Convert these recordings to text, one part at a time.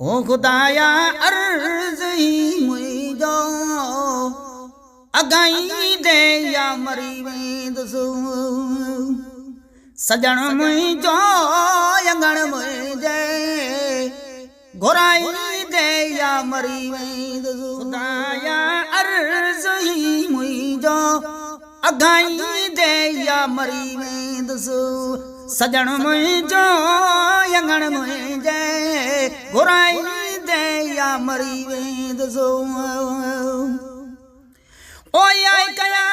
ओ खुदाया अर्ज़ ही मुझो अगाई दे या मरी वेंदसु सजण मुझो अंगण मुझे घुराई दे या मरी वेंदसु खुदाया अर्ज़ ही मुझो अगाई दे या मरी वेंदसु सजण मुझो अंगण मुझे घुराई दे या मरी वेंदसु ओ आई कया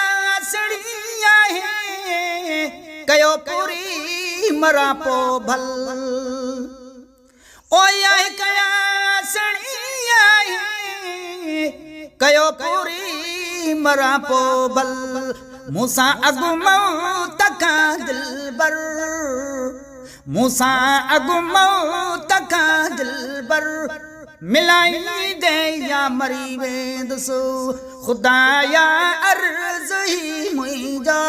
सड़ी आहे कयो पूरी मरा पो भल ओ आई कया सड़ी आहे कयो पूरी मरा पो भल मूसा अगु मौत का दिलबर मूसा अगु मौत का दिलबर मिलाई दे या मरी वेंदसु खुदाया अर्ज़ ही मुझो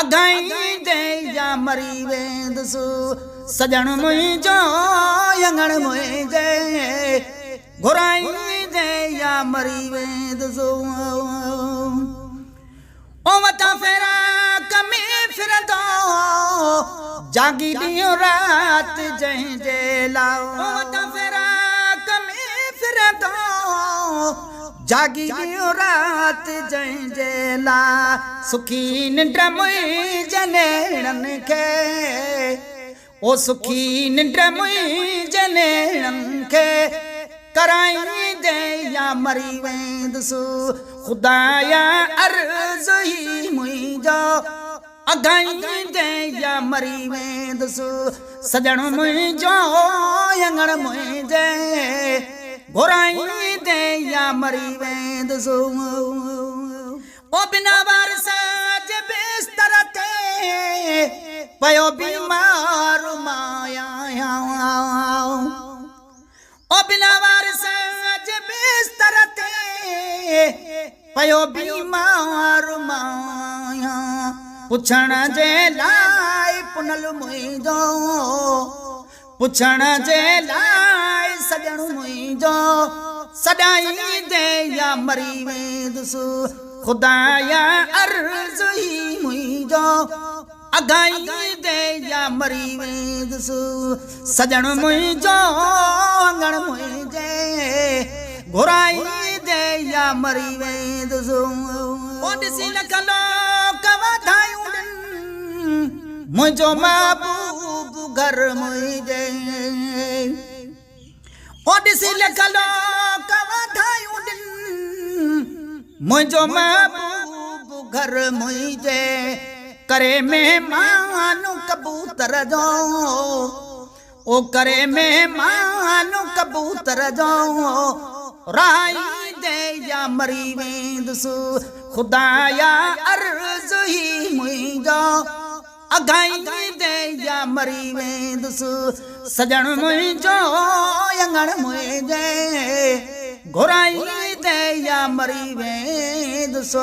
अगाई दे या मरी वेंदसु सजण मुझो अंगण मुझे घुराई दे या मरी वेंदसु ओ वता फेरा कमी फिरंदो जागी ॾींहुं राति जंहिंजे लाओ वता फेरा कमी फिरंदो जागी ॾींहुं राति जंहिंजे ला सुखी निंड मुंहिंजे नेड़नि खे ओ सुखी निंड मुंहिंजे नेड़नि खे कराई दे या मरी वेंदसु खुदाया अर्ज़ ही मुझो अगाई दे या मरी वेंदसु सजण मुझो अंगण मुझे घुराई दे या मरी वेंदसु ओ बिना वारस जे बिस्तर ते पयो बीमार माया ओ बिना वारस जे बिस्तर ते पयो बीमार माया पुछण जे लाइ पुनल मुझो पुछण जे लाइ सजण मुझो सदाई दे या मरी वेंदसु खुदाया अर्ज़ ही मुझो अगाई दे या मरी वेंदसु सजण मुझो अंगण मुझे घुराई दे या मरी वेंदसु ओ ॾिसी लखलो कवधायूं मुझो महबूब घर मुझे ओ ॾिसी लखलो कवधायूं मुझो महबूब घर मुझे करे मेहमान कबूतर जो ओ करे मेहमान कबूतर जो राई दे या मरी वेंदसु खुदाया अर्ज़ ही मुझो अगाई दे या मरी वेंदसु सजण मुझो अंगण मुझे घुराई दे या मरी वेंदसु।